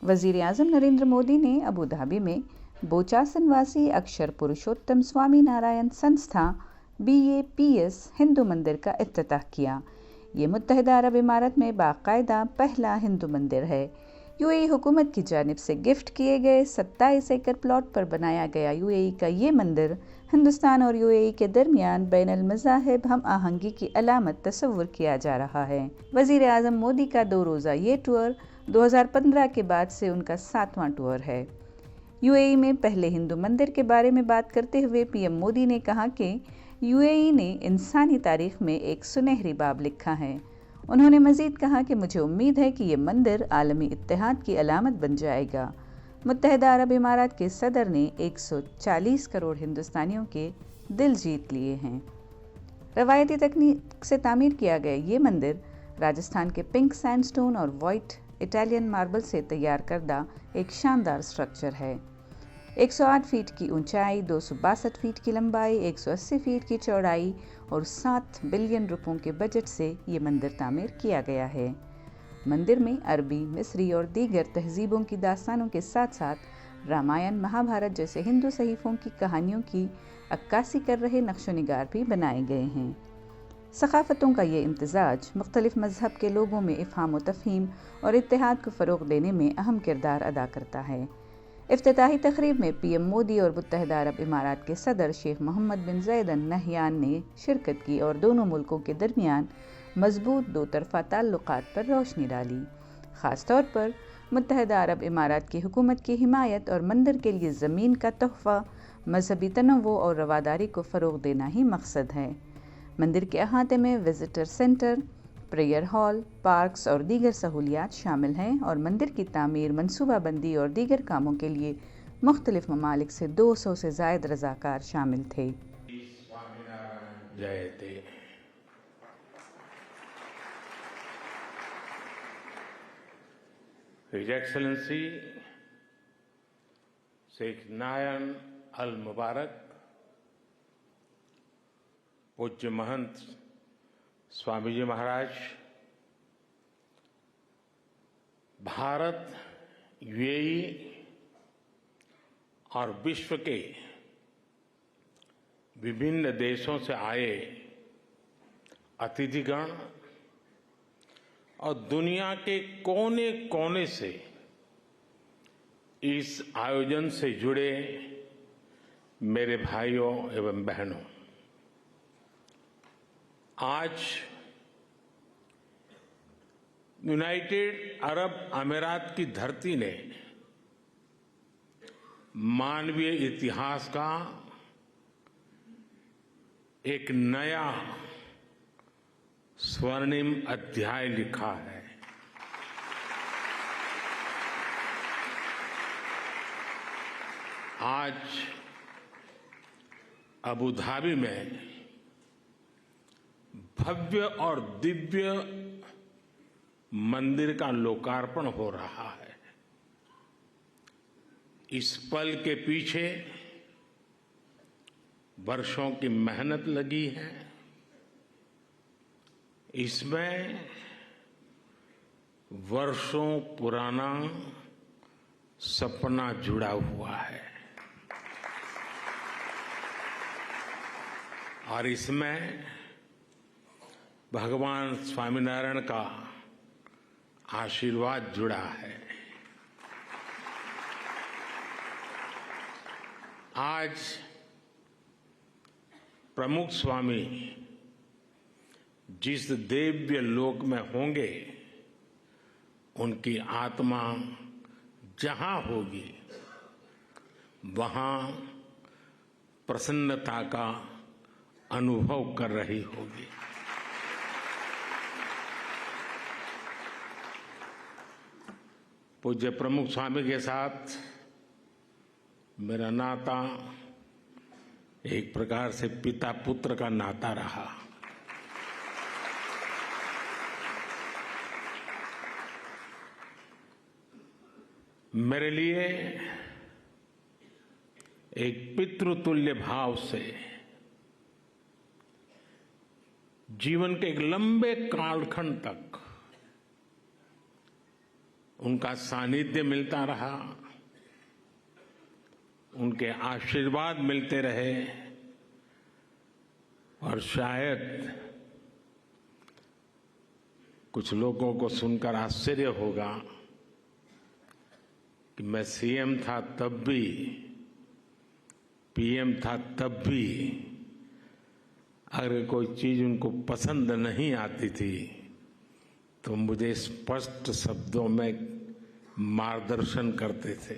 वज़ीर आज़म नरेंद्र मोदी ने अबू धाबी में बोचासनवासी अक्षर पुरुषोत्तम स्वामी नारायण संस्था BAPS हिंदू मंदिर का इफ्तिताह किया। ये मुत्तहिदा अरब इमारत में बाकायदा पहला हिंदू मंदिर है। UAE हुकूमत की जानिब से गिफ्ट किए गए 27 एकड़ प्लॉट पर बनाया गया UAE का ये मंदिर हिंदुस्तान और UAE के दरमियान बैनुल मज़ाहिब हम आहंगी की अलामत तस्वुर किया जा रहा है। वज़ीर आज़म मोदी का 2 रोज़ा ये टूर 2015 के बाद से उनका 7वां टूर है। UAE में पहले हिंदू मंदिर के बारे में बात करते हुए PM मोदी ने कहा कि UAE ने इंसानी तारीख में एक सुनहरी बाब लिखा है। उन्होंने मज़ीद कहा कि मुझे उम्मीद है कि ये मंदिर आलमी इत्तेहाद की अलामत बन जाएगा। मुत्तहिदा अरब इमारात के सदर ने 140 करोड़ हिंदुस्तानियों के दिल जीत लिए हैं। रवायती तकनीक से तामीर किया गया ये मंदिर राजस्थान के पिंक सैंडस्टोन और वाइट इटालियन मार्बल से तैयार करदा एक शानदार स्ट्रक्चर है। 108 फीट की ऊंचाई, 262 फीट की लंबाई, 180 फीट की चौड़ाई और 7 बिलियन रुपयों के बजट से ये मंदिर तामीर किया गया है। मंदिर में अरबी, मिस्री और दीगर तहजीबों की दास्तानों के साथ साथ रामायण, महाभारत जैसे हिंदू सहीफों की कहानियों की अक्कासी कर रहे नक्शो निगार भी बनाए गए हैं। सकाफ़तों का ये इम्तिज़ाज मुख्तलिफ मज़हब के लोगों में इफ़हाम व तफ़हीम और इत्तेहाद को फ़रोग़ देने में अहम किरदार अदा करता है। इफ्तिताही तकरीब में PM मोदी और मुत्तहिदा अरब इमारात के सदर शेख मोहम्मद बिन ज़ायद अल नहयान ने शिरकत की और दोनों मुल्कों के दरमियान मजबूत दो तरफ़ा ताल्लुक़ात पर रोशनी डाली। ख़ास तौर पर मुत्तहिदा अरब इमारात की हुकूमत की हिमायत और मंदिर के लिए ज़मीन का तोहफ़ा, मजहबी तनव्वुर और रवादारी को फ़रोग़ देना ही मकसद है। मंदिर के अहाते में visitor centre, prayer hall, parks और दीगर सहूलियात शामिल हैं और मंदिर की तामीर, मनसूबाबंदी और दीगर कामों के लिए मुख्तलिफ ममालिक से 200 से ज़ायद रज़ाकार शामिल थे। His Excellency शेख नायन अल मुबारक, पूज्य महंत स्वामी जी महाराज, भारत, UAE और विश्व के विभिन्न देशों से आए अतिथिगण और दुनिया के कोने कोने से इस आयोजन से जुड़े मेरे भाइयों एवं बहनों, आज यूनाइटेड अरब अमीरात की धरती ने मानवीय इतिहास का एक नया स्वर्णिम अध्याय लिखा है। आज अबू धाबी में भव्य और दिव्य मंदिर का लोकार्पण हो रहा है। इस पल के पीछे वर्षों की मेहनत लगी है। इसमें वर्षों पुराना सपना जुड़ा हुआ है और इसमें भगवान स्वामीनारायण का आशीर्वाद जुड़ा है। आज प्रमुख स्वामी जिस दिव्य लोक में होंगे, उनकी आत्मा जहां होगी वहां प्रसन्नता का अनुभव कर रही होगी। पूज्य प्रमुख स्वामी के साथ मेरा नाता एक प्रकार से पिता पुत्र का नाता रहा। मेरे लिए एक पितृतुल्य भाव से जीवन के एक लंबे कालखंड तक उनका सानिध्य मिलता रहा, उनके आशीर्वाद मिलते रहे और शायद कुछ लोगों को सुनकर आश्चर्य होगा कि मैं सीएम था तब भी, पीएम था तब भी अगर कोई चीज उनको पसंद नहीं आती थी तो मुझे स्पष्ट शब्दों में मार्गदर्शन करते थे।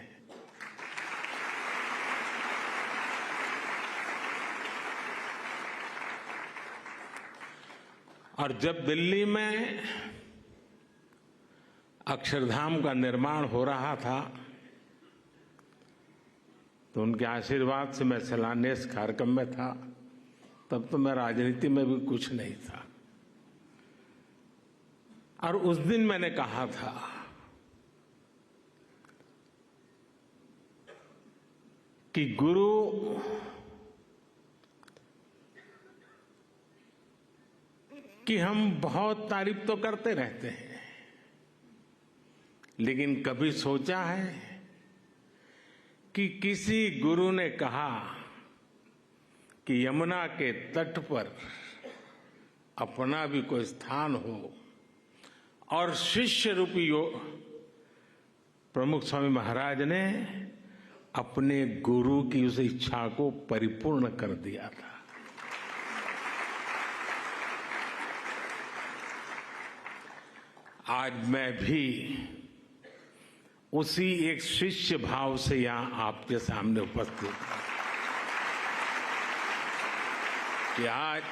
और जब दिल्ली में अक्षरधाम का निर्माण हो रहा था तो उनके आशीर्वाद से मैं शिलान्यास कार्यक्रम में था। तब तो मैं राजनीति में भी कुछ नहीं था और उस दिन मैंने कहा था कि गुरु कि हम बहुत तारीफ तो करते रहते हैं, लेकिन कभी सोचा है कि किसी गुरु ने कहा कि यमुना के तट पर अपना भी कोई स्थान हो और शिष्य रूपी प्रमुख स्वामी महाराज ने अपने गुरु की उस इच्छा को परिपूर्ण कर दिया था। आज मैं भी उसी एक शिष्य भाव से यहां आपके सामने उपस्थित हूं कि आज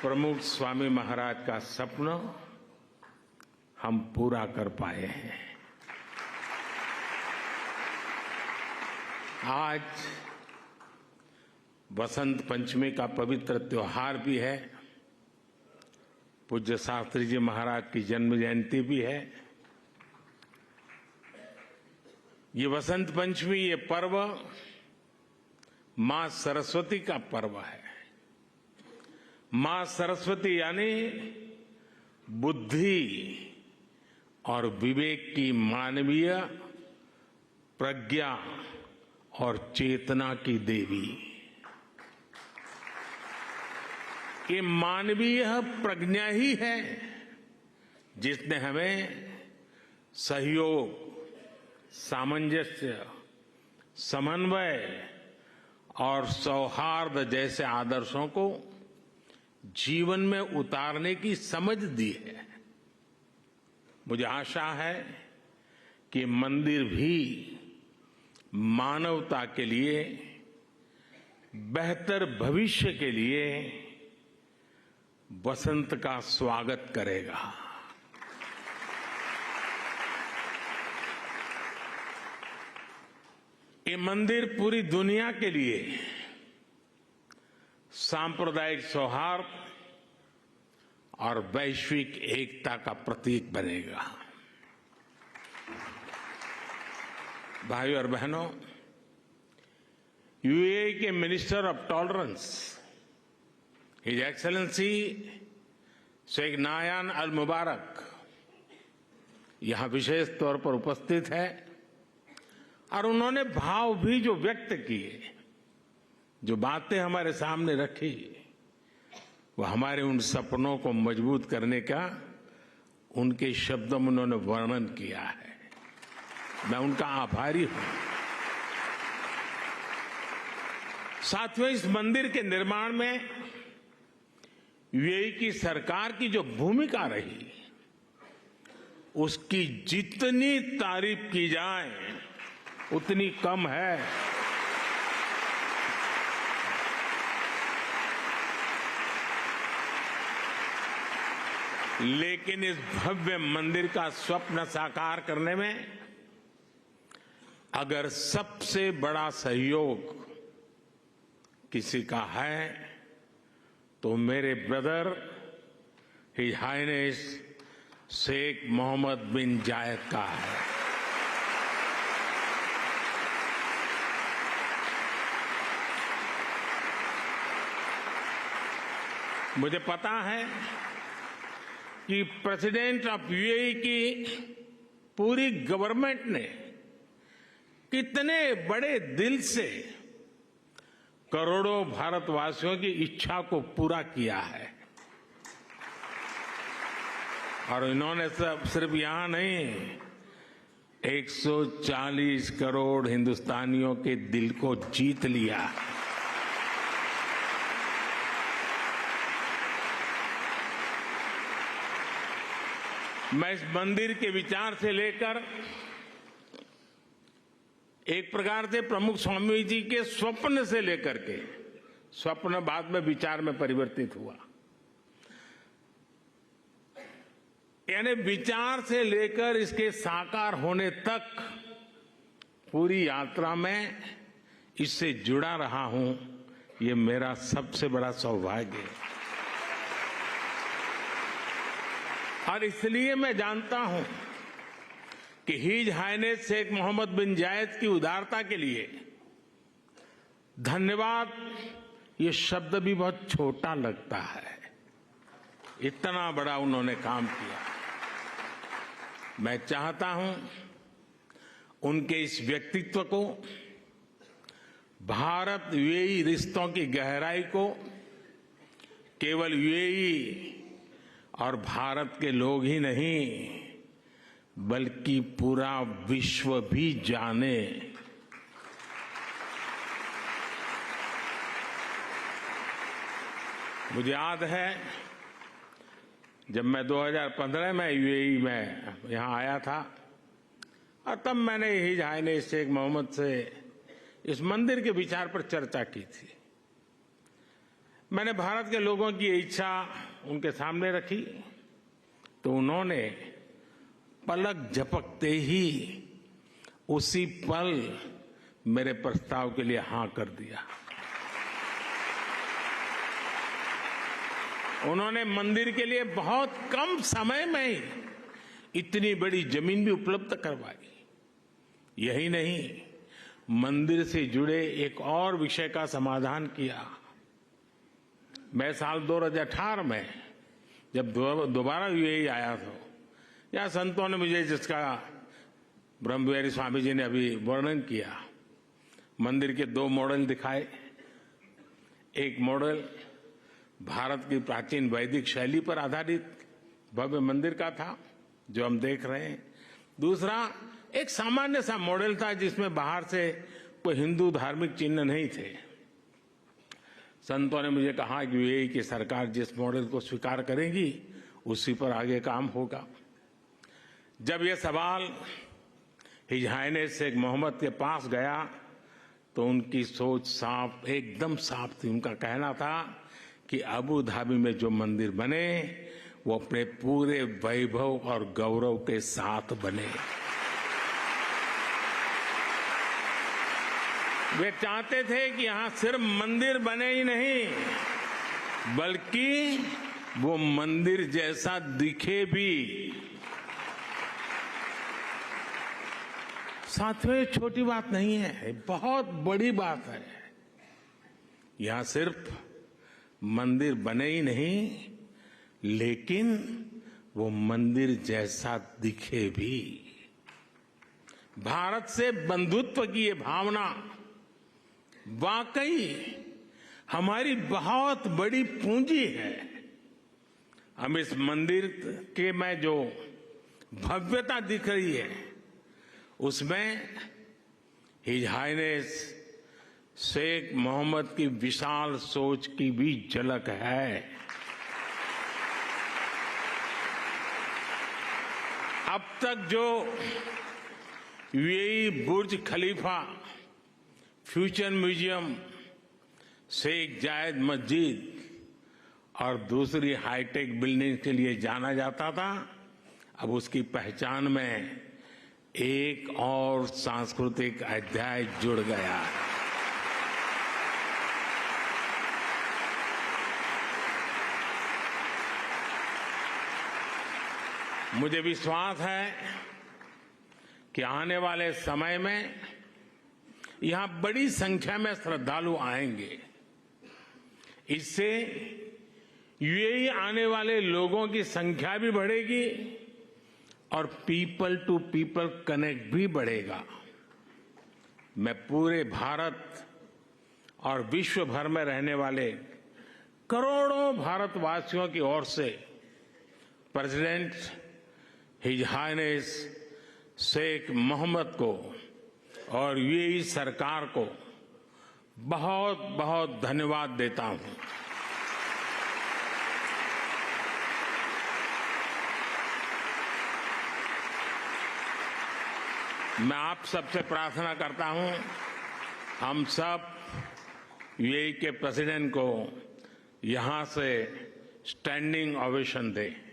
प्रमुख स्वामी महाराज का सपना हम पूरा कर पाए हैं। आज बसंत पंचमी का पवित्र त्योहार भी है, पूज्य शास्त्री जी महाराज की जन्म जयंती भी है। ये वसंत पंचमी, ये पर्व मां सरस्वती का पर्व है। मां सरस्वती यानी बुद्धि और विवेक की मानवीय प्रज्ञा और चेतना की देवी। ये मानवीय प्रज्ञा ही है जिसने हमें सहयोग, सामंजस्य, समन्वय और सौहार्द जैसे आदर्शों को जीवन में उतारने की समझ दी है। मुझे आशा है कि मंदिर भी मानवता के लिए, बेहतर भविष्य के लिए बसंत का स्वागत करेगा। ये मंदिर पूरी दुनिया के लिए सांप्रदायिक सौहार्द और वैश्विक एकता का प्रतीक बनेगा। भाइयों और बहनों, यूएई के minister of tolerance his excellency Sheikh Nahyan al Mubarak यहां विशेष तौर पर उपस्थित है और उन्होंने भाव भी जो व्यक्त किए, जो बातें हमारे सामने रखी, वो हमारे उन सपनों को मजबूत करने का उनके शब्दों में उन्होंने वर्णन किया है। मैं उनका आभारी हूं। साथियों, इस मंदिर के निर्माण में यूएई की सरकार की जो भूमिका रही, उसकी जितनी तारीफ की जाए उतनी कम है। लेकिन इस भव्य मंदिर का स्वप्न साकार करने में अगर सबसे बड़ा सहयोग किसी का है तो मेरे brother his highness Sheikh Mohammed bin Zayed का है। मुझे पता है कि प्रेसिडेंट ऑफ यूएई की पूरी गवर्नमेंट ने कितने बड़े दिल से करोड़ों भारतवासियों की इच्छा को पूरा किया है। और इन्होंने सिर्फ यहां नहीं, 140 करोड़ हिंदुस्तानियों के दिल को जीत लिया। मैं इस मंदिर के विचार से लेकर एक प्रकार से प्रमुख स्वामी जी के स्वप्न से लेकर के, स्वप्न बाद में विचार में परिवर्तित हुआ, यानी विचार से लेकर इसके साकार होने तक पूरी यात्रा में इससे जुड़ा रहा हूं। ये मेरा सबसे बड़ा सौभाग्य है। और इसलिए मैं जानता हूं कि his highness Sheikh Mohammed bin जायद की उदारता के लिए धन्यवाद ये शब्द भी बहुत छोटा लगता है। इतना बड़ा उन्होंने काम किया। मैं चाहता हूं उनके इस व्यक्तित्व को, भारत यूएई रिश्तों की गहराई को केवल यूएई और भारत के लोग ही नहीं बल्कि पूरा विश्व भी जाने। मुझे याद है जब मैं 2015 में यूएई में यहां आया था और तब मैंने हिज हाइनेस शेख मोहम्मद से इस मंदिर के विचार पर चर्चा की थी। मैंने भारत के लोगों की इच्छा उनके सामने रखी तो उन्होंने पलक झपकते ही उसी पल मेरे प्रस्ताव के लिए हां कर दिया। उन्होंने मंदिर के लिए बहुत कम समय में ही इतनी बड़ी जमीन भी उपलब्ध करवाई। यही नहीं, मंदिर से जुड़े एक और विषय का समाधान किया। मैं साल 2018 में जब दोबारा यूएई आया था, या संतों ने मुझे जिसका ब्रह्मविहारी स्वामी जी ने अभी वर्णन किया, मंदिर के 2 मॉडल दिखाए। एक मॉडल भारत की प्राचीन वैदिक शैली पर आधारित भव्य मंदिर का था जो हम देख रहे हैं। दूसरा एक सामान्य सा मॉडल था जिसमें बाहर से कोई हिंदू धार्मिक चिन्ह नहीं थे। संतों ने मुझे कहा कि यूएई की सरकार जिस मॉडल को स्वीकार करेगी उसी पर आगे काम होगा। जब यह सवाल हिज हाइनेस शेख मोहम्मद के पास गया तो उनकी सोच साफ, एकदम साफ थी। उनका कहना था कि अबू धाबी में जो मंदिर बने वो अपने पूरे वैभव और गौरव के साथ बने। वे चाहते थे कि यहां सिर्फ मंदिर बने ही नहीं बल्कि वो मंदिर जैसा दिखे भी। साथियों, ये छोटी बात नहीं है, बहुत बड़ी बात है। यहां सिर्फ मंदिर बने ही नहीं लेकिन वो मंदिर जैसा दिखे भी। भारत से बंधुत्व की ये भावना वाकई हमारी बहुत बड़ी पूंजी है। हम इस मंदिर के में जो भव्यता दिख रही है उसमें हिज हाइनेस शेख मोहम्मद की विशाल सोच की भी झलक है। अब तक जो यूएई बुर्ज खलीफा, फ्यूचर म्यूजियम, शेख जायद मस्जिद और दूसरी हाईटेक बिल्डिंग के लिए जाना जाता था, अब उसकी पहचान में एक और सांस्कृतिक अध्याय जुड़ गया है। मुझे विश्वास है कि आने वाले समय में यहां बड़ी संख्या में श्रद्धालु आएंगे। इससे यूएई आने वाले लोगों की संख्या भी बढ़ेगी और पीपल टू पीपल कनेक्ट भी बढ़ेगा। मैं पूरे भारत और विश्व भर में रहने वाले करोड़ों भारतवासियों की ओर से president his highness Sheikh Mohammed को और यूएई सरकार को बहुत बहुत धन्यवाद देता हूं। मैं आप सबसे प्रार्थना करता हूं, हम सब यूएई के प्रेसिडेंट को यहां से स्टैंडिंग ओवेशन दें।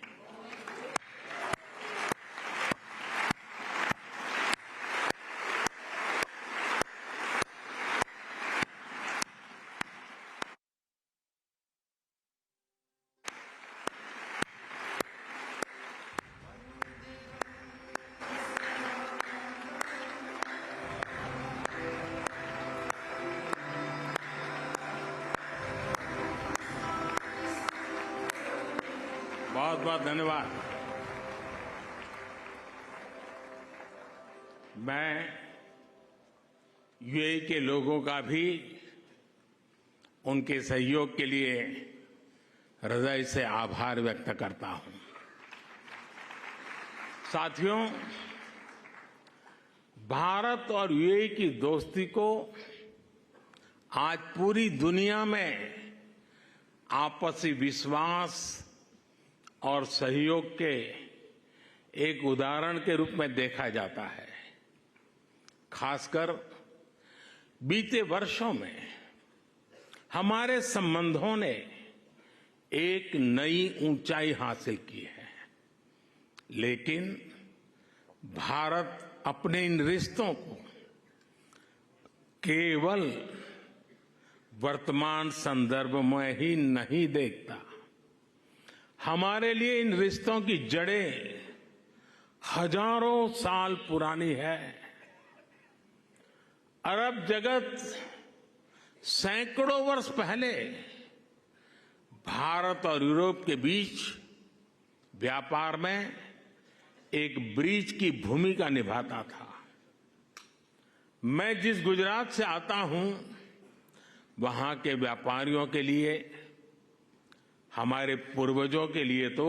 बहुत बहुत धन्यवाद। मैं यूएई के लोगों का भी उनके सहयोग के लिए हृदय से आभार व्यक्त करता हूं। साथियों, भारत और यूएई की दोस्ती को आज पूरी दुनिया में आपसी विश्वास और सहयोग के एक उदाहरण के रूप में देखा जाता है। खासकर बीते वर्षों में हमारे संबंधों ने एक नई ऊंचाई हासिल की है, लेकिन भारत अपने इन रिश्तों को केवल वर्तमान संदर्भ में ही नहीं देखता। हमारे लिए इन रिश्तों की जड़ें हजारों साल पुरानी है। अरब जगत सैकड़ों वर्ष पहले भारत और यूरोप के बीच व्यापार में एक ब्रिज की भूमिका निभाता था। मैं जिस गुजरात से आता हूं, वहां के व्यापारियों के लिए, हमारे पूर्वजों के लिए तो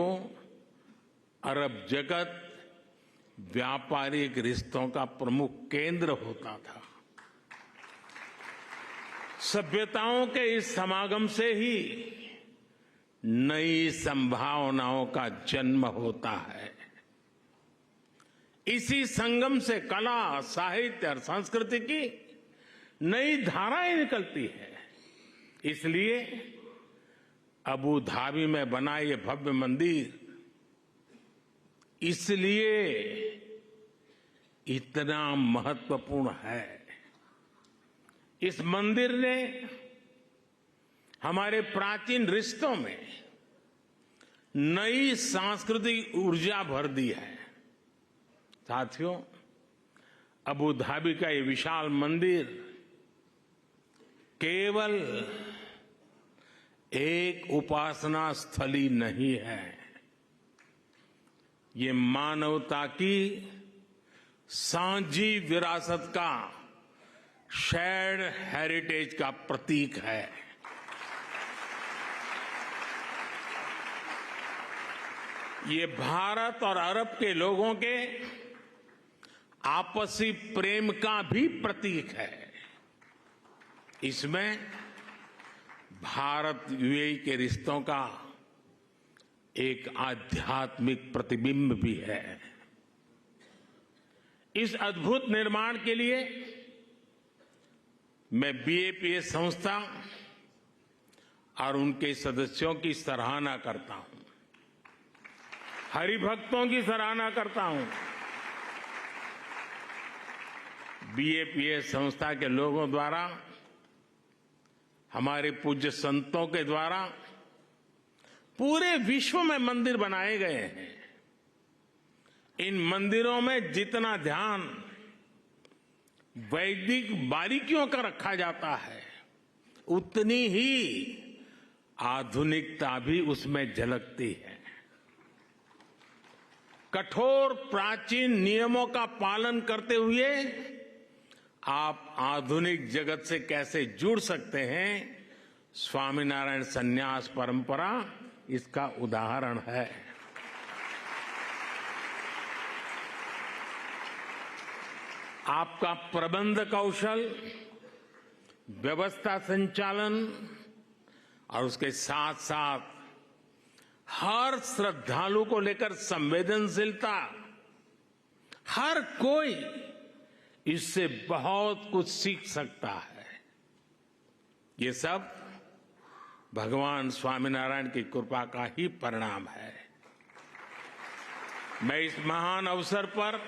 अरब जगत व्यापारिक रिश्तों का प्रमुख केंद्र होता था। सभ्यताओं के इस समागम से ही नई संभावनाओं का जन्म होता है। इसी संगम से कला, साहित्य और संस्कृति की नई धाराएं निकलती है। इसलिए अबू धाबी में बना ये भव्य मंदिर इसलिए इतना महत्वपूर्ण है। इस मंदिर ने हमारे प्राचीन रिश्तों में नई सांस्कृतिक ऊर्जा भर दी है। साथियों, अबू धाबी का ये विशाल मंदिर केवल एक उपासना स्थली नहीं है, ये मानवता की साझी विरासत का, शेयर्ड हेरिटेज का प्रतीक है। ये भारत और अरब के लोगों के आपसी प्रेम का भी प्रतीक है। इसमें भारत यूएई के रिश्तों का एक आध्यात्मिक प्रतिबिंब भी है। इस अद्भुत निर्माण के लिए मैं बीएपीएस संस्था और उनके सदस्यों की सराहना करता हूं, हरिभक्तों की सराहना करता हूं। बीएपीएस संस्था के लोगों द्वारा, हमारे पूज्य संतों के द्वारा पूरे विश्व में मंदिर बनाए गए हैं। इन मंदिरों में जितना ध्यान वैदिक बारीकियों का रखा जाता है, उतनी ही आधुनिकता भी उसमें झलकती है। कठोर प्राचीन नियमों का पालन करते हुए आप आधुनिक जगत से कैसे जुड़ सकते हैं, स्वामीनारायण संन्यास परंपरा इसका उदाहरण है। आपका प्रबंध कौशल, व्यवस्था संचालन और उसके साथ साथ हर श्रद्धालु को लेकर संवेदनशीलता, हर कोई इससे बहुत कुछ सीख सकता है। ये सब भगवान स्वामीनारायण की कृपा का ही परिणाम है। मैं इस महान अवसर पर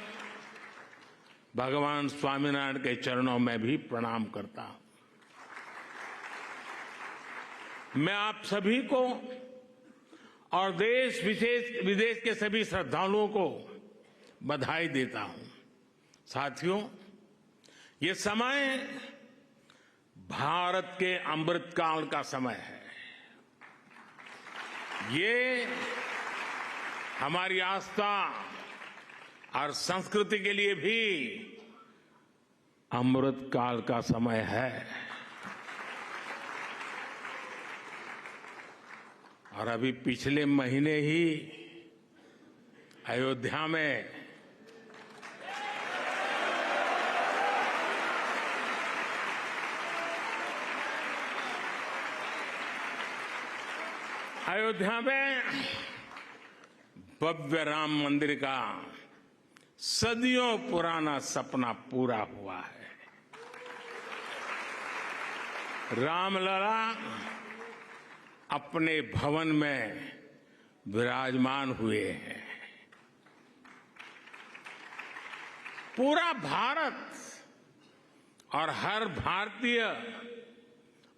भगवान स्वामीनारायण के चरणों में भी प्रणाम करता हूं। मैं आप सभी को और देश विदेश के सभी श्रद्धालुओं को बधाई देता हूं। साथियों, ये समय भारत के अमृतकाल का समय है। ये हमारी आस्था और संस्कृति के लिए भी अमृतकाल का समय है। और अभी पिछले महीने ही अयोध्या में भव्य राम मंदिर का सदियों पुराना सपना पूरा हुआ है। रामलला अपने भवन में विराजमान हुए हैं। पूरा भारत और हर भारतीय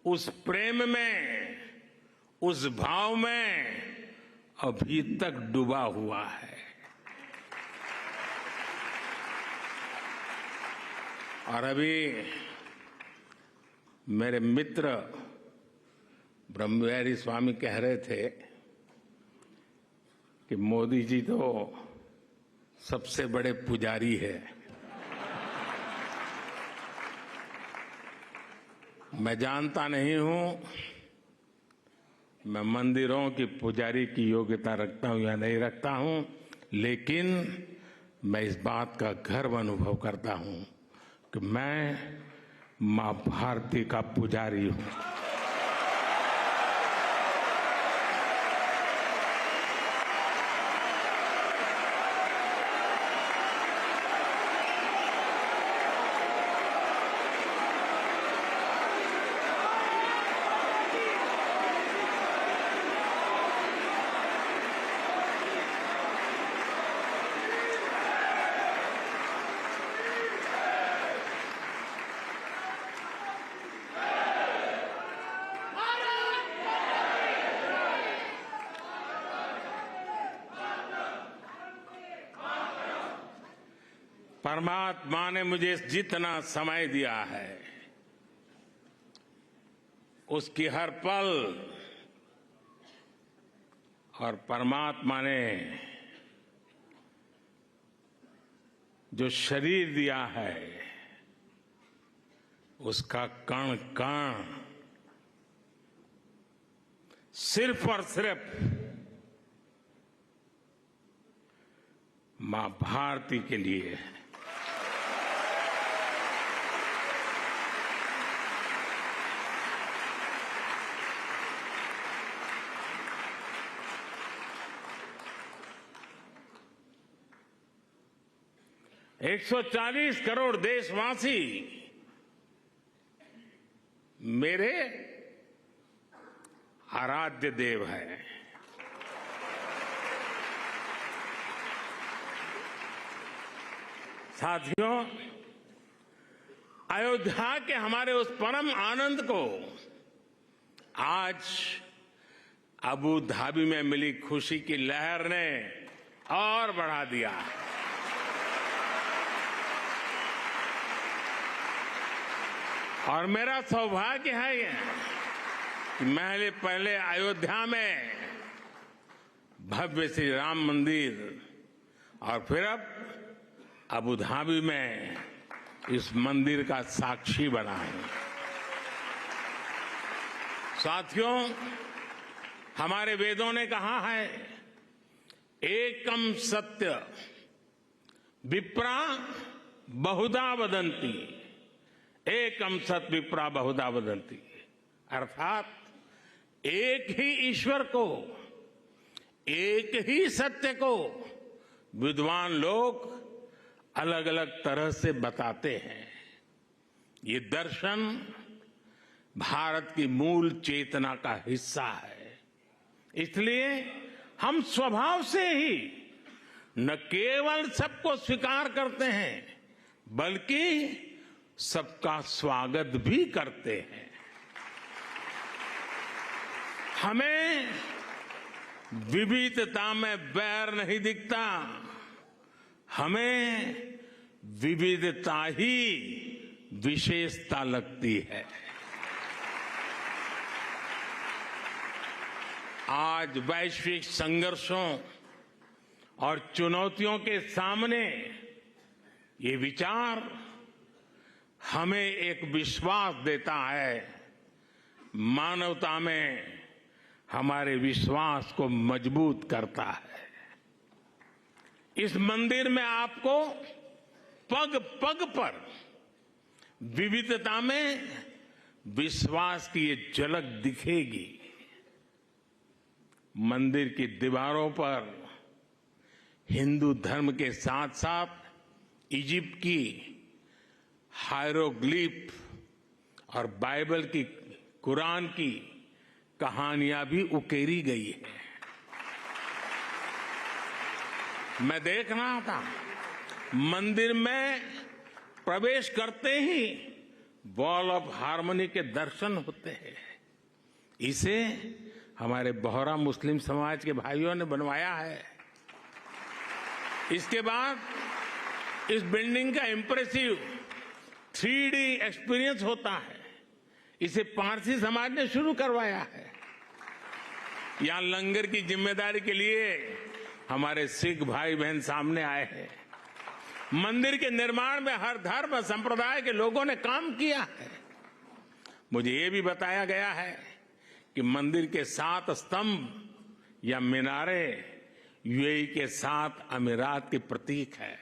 उस प्रेम में, उस भाव में अभी तक डूबा हुआ है। और अभी मेरे मित्र ब्रह्मविहारी स्वामी कह रहे थे कि मोदी जी तो सबसे बड़े पुजारी है। मैं जानता नहीं हूं मैं मंदिरों की पुजारी की योग्यता रखता हूं या नहीं रखता हूं, लेकिन मैं इस बात का गर्व अनुभव करता हूं कि मैं मां भारती का पुजारी हूं। परमात्मा ने मुझे जितना समय दिया है उसकी हर पल, और परमात्मा ने जो शरीर दिया है उसका कण कण सिर्फ और सिर्फ मां भारती के लिए है। एक 140 करोड़ देशवासी मेरे आराध्य देव हैं। साथियों, अयोध्या के हमारे उस परम आनंद को आज अबू धाबी में मिली खुशी की लहर ने और बढ़ा दिया है। और मेरा सौभाग्य है कि पहले अयोध्या में भव्य श्री राम मंदिर और फिर अब अबू धाबी में इस मंदिर का साक्षी बना है। साथियों, हमारे वेदों ने कहा है, एकम सत्य विप्रा बहुधा वदंती, एकम सत्य विप्रा बहुधा वदंती, अर्थात एक ही ईश्वर को, एक ही सत्य को विद्वान लोग अलग अलग तरह से बताते हैं। ये दर्शन भारत की मूल चेतना का हिस्सा है। इसलिए हम स्वभाव से ही न केवल सबको स्वीकार करते हैं, बल्कि सबका स्वागत भी करते हैं। हमें विविधता में बैर नहीं दिखता, हमें विविधता ही विशेषता लगती है। आज वैश्विक संघर्षों और चुनौतियों के सामने ये विचार हमें एक विश्वास देता है, मानवता में हमारे विश्वास को मजबूत करता है। इस मंदिर में आपको पग पग पर विविधता में विश्वास की ये झलक दिखेगी। मंदिर की दीवारों पर हिंदू धर्म के साथ साथ इजिप्ट की हायरोग्लिफ और बाइबल की, कुरान की कहानियां भी उकेरी गई है। मैं देख रहा था, मंदिर में प्रवेश करते ही वॉल ऑफ हार्मनी के दर्शन होते हैं। इसे हमारे बोहरा मुस्लिम समाज के भाइयों ने बनवाया है। इसके बाद इस बिल्डिंग का इंप्रेसिव 3D एक्सपीरियंस होता है। इसे पारसी समाज ने शुरू करवाया है। यहां लंगर की जिम्मेदारी के लिए हमारे सिख भाई बहन सामने आए हैं। मंदिर के निर्माण में हर धर्म संप्रदाय के लोगों ने काम किया है। मुझे ये भी बताया गया है कि मंदिर के 7 स्तंभ या मीनारे यूएई के 7 अमीरात के प्रतीक है।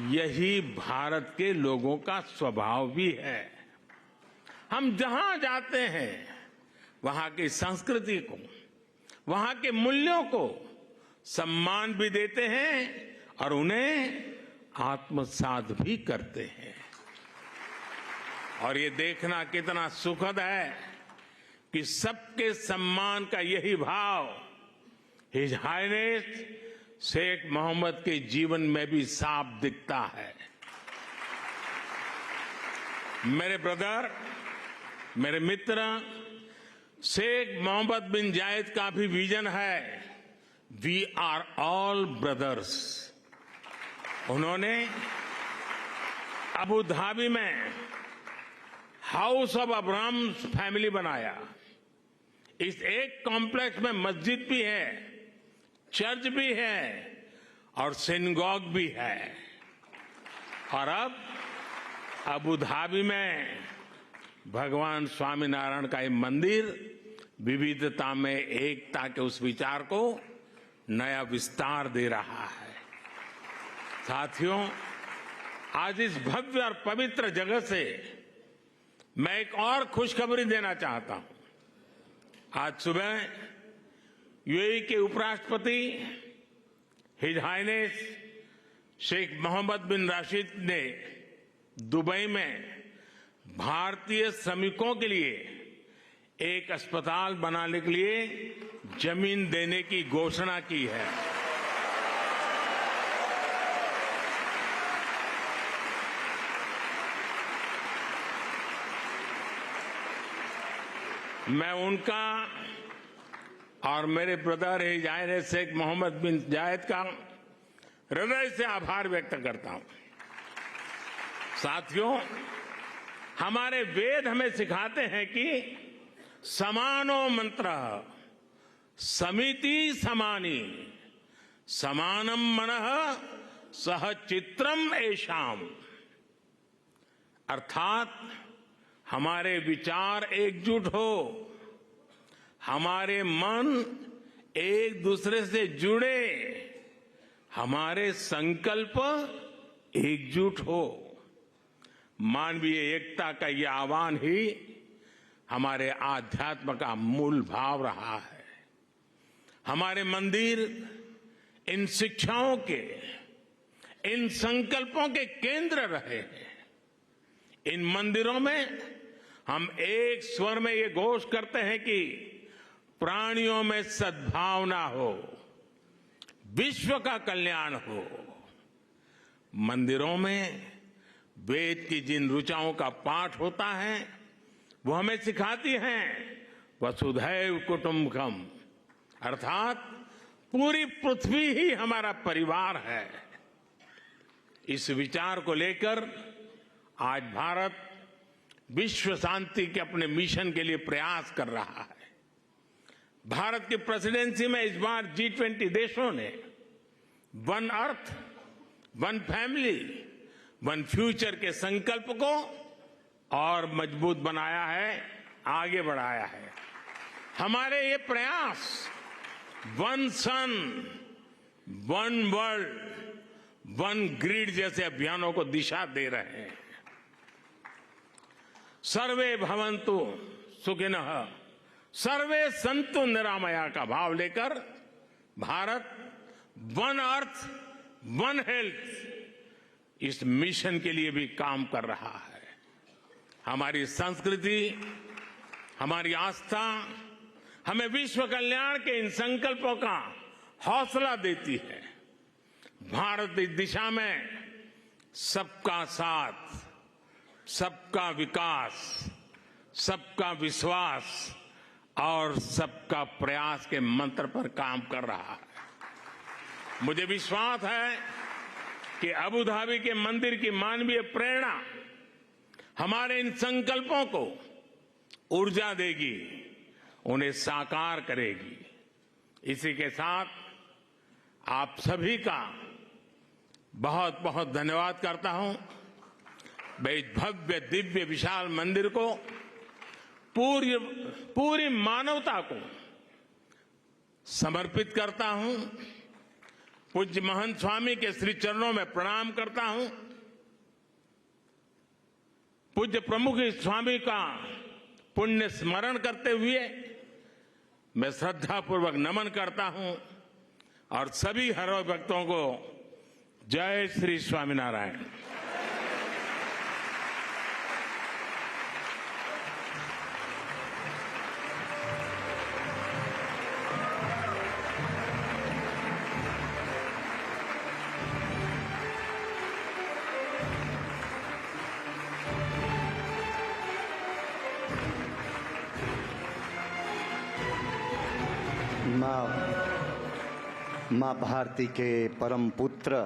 यही भारत के लोगों का स्वभाव भी है। हम जहां जाते हैं वहां की संस्कृति को, वहां के मूल्यों को सम्मान भी देते हैं और उन्हें आत्मसात भी करते हैं। और ये देखना कितना सुखद है कि सबके सम्मान का यही भाव हिज हाइनेस शेख मोहम्मद के जीवन में भी साफ दिखता है। मेरे ब्रदर, मेरे मित्र, शेख मोहम्मद बिन जायद का भी विजन है, वी आर ऑल ब्रदर्स। उन्होंने अबू धाबी में हाउस ऑफ अब्राहम फैमिली बनाया। इस एक कॉम्प्लेक्स में मस्जिद भी है, चर्च भी है और सिनगॉग भी है। और अब अबू धाबी में भगवान स्वामीनारायण का ये मंदिर विविधता में एकता के उस विचार को नया विस्तार दे रहा है। साथियों, आज इस भव्य और पवित्र जगह से मैं एक और खुशखबरी देना चाहता हूं। आज सुबह यूएई के उपराष्ट्रपति हिज हाइनेस शेख मोहम्मद बिन राशिद ने दुबई में भारतीय श्रमिकों के लिए एक अस्पताल बनाने के लिए जमीन देने की घोषणा की है। मैं उनका और मेरे brother his highness Sheikh Mohammed bin Zayed का हृदय से आभार व्यक्त करता हूं। साथियों, हमारे वेद हमें सिखाते हैं कि समानो मंत्र समिति समानी समानम मनः सह चित्रम एषाम, अर्थात हमारे विचार एकजुट हो, हमारे मन एक दूसरे से जुड़े, हमारे संकल्प एकजुट हो। मानवीय एकता का यह आह्वान ही हमारे आध्यात्म का मूल भाव रहा है। हमारे मंदिर इन शिक्षाओं के, इन संकल्पों के केंद्र रहे हैं। इन मंदिरों में हम एक स्वर में ये घोष करते हैं कि प्राणियों में सद्भावना हो, विश्व का कल्याण हो। मंदिरों में वेद की जिन ऋचाओं का पाठ होता है वो हमें सिखाती हैं वसुधैव कुटुंबकम, अर्थात पूरी पृथ्वी ही हमारा परिवार है। इस विचार को लेकर आज भारत विश्व शांति के अपने मिशन के लिए प्रयास कर रहा है। भारत की प्रेसिडेंसी में इस बार G20 देशों ने one earth, one family, one future के संकल्प को और मजबूत बनाया है, आगे बढ़ाया है। हमारे ये प्रयास वन सन, वन वर्ल्ड, वन ग्रिड जैसे अभियानों को दिशा दे रहे हैं। सर्वे भवन्तु सुखिनः, सर्वे सन्तु निरामया का भाव लेकर Bharat one earth, one health इस मिशन के लिए भी काम कर रहा है। हमारी संस्कृति, हमारी आस्था हमें विश्व कल्याण के इन संकल्पों का हौसला देती है। भारत इस दिशा में सबका साथ, सबका विकास, सबका विश्वास और सबका प्रयास के मंत्र पर काम कर रहा है। मुझे विश्वास है कि अबू धाबी के मंदिर की मानवीय प्रेरणा हमारे इन संकल्पों को ऊर्जा देगी, उन्हें साकार करेगी। इसी के साथ आप सभी का बहुत बहुत धन्यवाद करता हूं। मैं इस भव्य दिव्य विशाल मंदिर को पूरी मानवता को समर्पित करता हूं। पूज्य महंत स्वामी के श्री चरणों में प्रणाम करता हूं। पूज्य प्रमुख स्वामी का पुण्य स्मरण करते हुए मैं श्रद्धापूर्वक नमन करता हूं और सभी हर भक्तों को जय श्री स्वामीनारायण। मां भारती के परम पुत्र